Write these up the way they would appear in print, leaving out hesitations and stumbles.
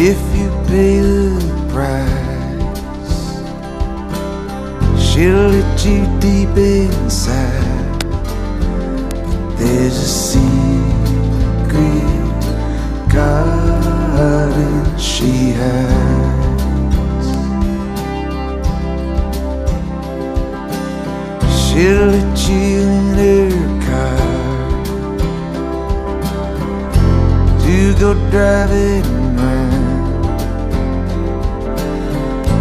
If you pay the price, she'll let you deep inside. But there's a secret garden she hides. She'll let you in her car to go driving around.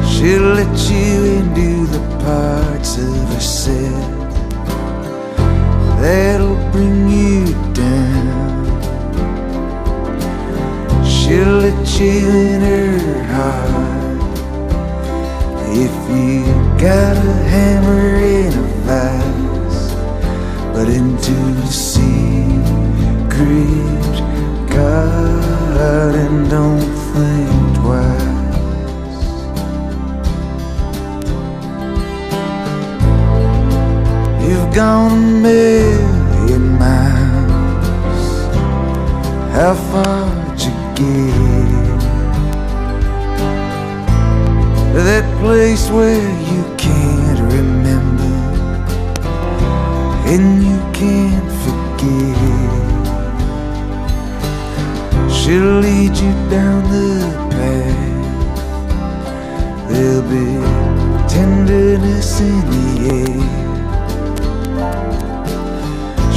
She'll let you into the parts of herself that'll bring you down. She'll let you in her heart if you got a hammer and a vise. But into the secret garden, don't think twice. You've gone a million miles. How far'd you get? To that place where you can't remember and you can't forget. She'll lead you down the path. There'll be tenderness in the air.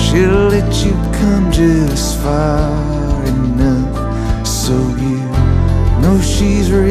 She'll let you come just far enough so you know she's real.